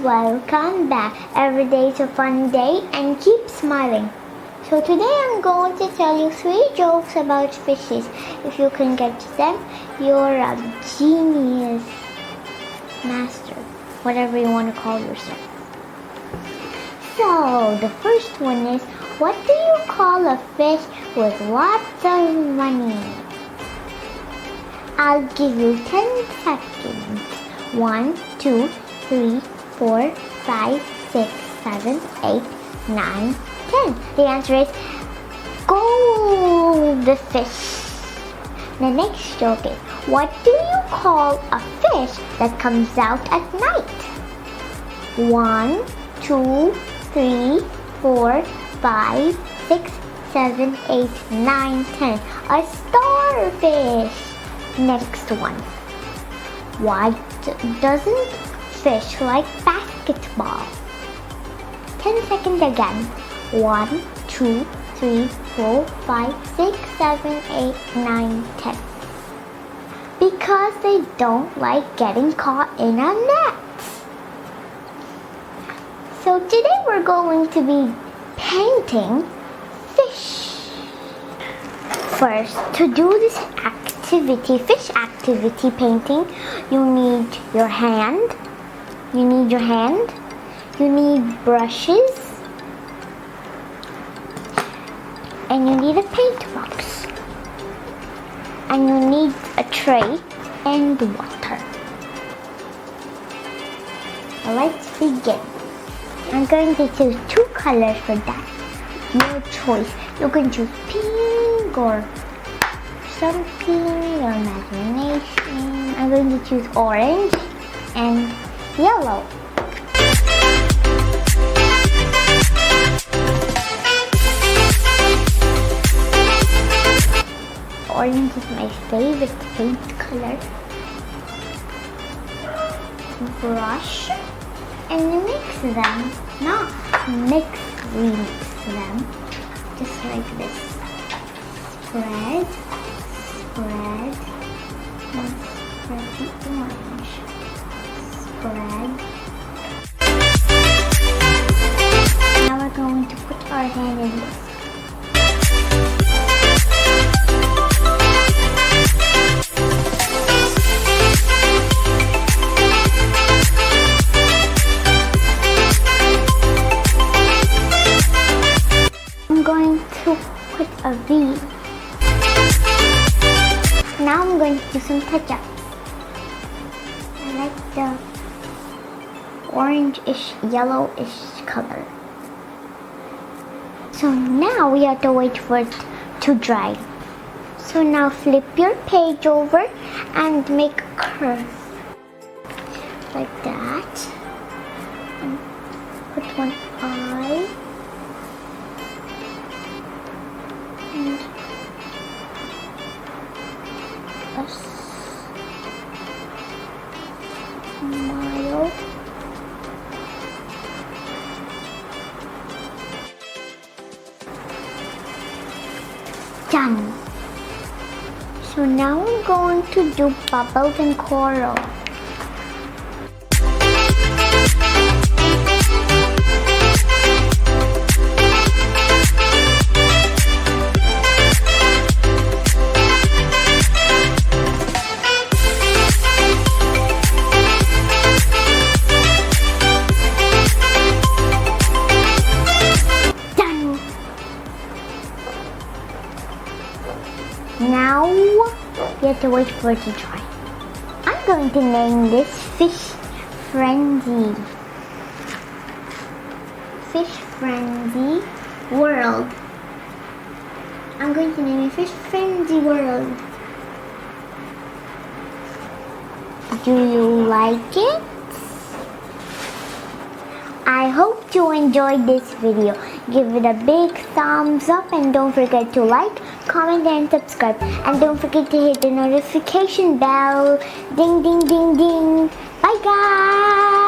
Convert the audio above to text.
welcome back. Every day is a fun day and keep smiling. So today I'm going to tell you 3 jokes about fishes. If you can get them, you're a genius, master, whatever you want to call yourself. So the first one is, what do you call a fish with lots of money? I'll give you 10 seconds. 1, 2, 3, 4, 5, 6, 7, 8, 9, 10. The answer is goldfish. The next joke is, what do you call a fish that comes out at night? 1, 2, 3, 4, 5, 6, 7, 8, 9, 10. A starfish. Next one. Why doesn't fish like basketball? 10 seconds again. 1, 2, 3, 4, 5, 6, 7, 8, 9, 10. Because they don't like getting caught in a net. So today we're going to be painting fish. First, to do this activity, fish activity painting, you need your hand. You need brushes. And you need a paintbrush. And you need a tray and water. Let's begin. I'm going to choose 2 colors for that. Your choice. You can choose pink or something, your imagination. I'm going to choose orange and yellow. Orange is my favorite paint color. Brush and mix them. Remix them just like this. Spread, and spread the orange. Spread. Now we're going to put our hand in this. I'm going to put a V. Now I'm going to do some touch-ups. I like the orange-ish, yellow-ish color. So now we have to wait for it to dry. So now flip your page over and make a curve. Like that. And put one eye. And a smile. Done. So now I'm going to do bubbles and coral. Now you have to wait for it to dry. I'm going to name this Fish Frenzy. Fish Frenzy World. I'm going to name it Fish Frenzy World. Do you like it? I hope you enjoyed this video. Give it a big thumbs up and don't forget to like, comment and subscribe. And don't forget to hit the notification bell. Ding, ding, ding, ding. Bye guys!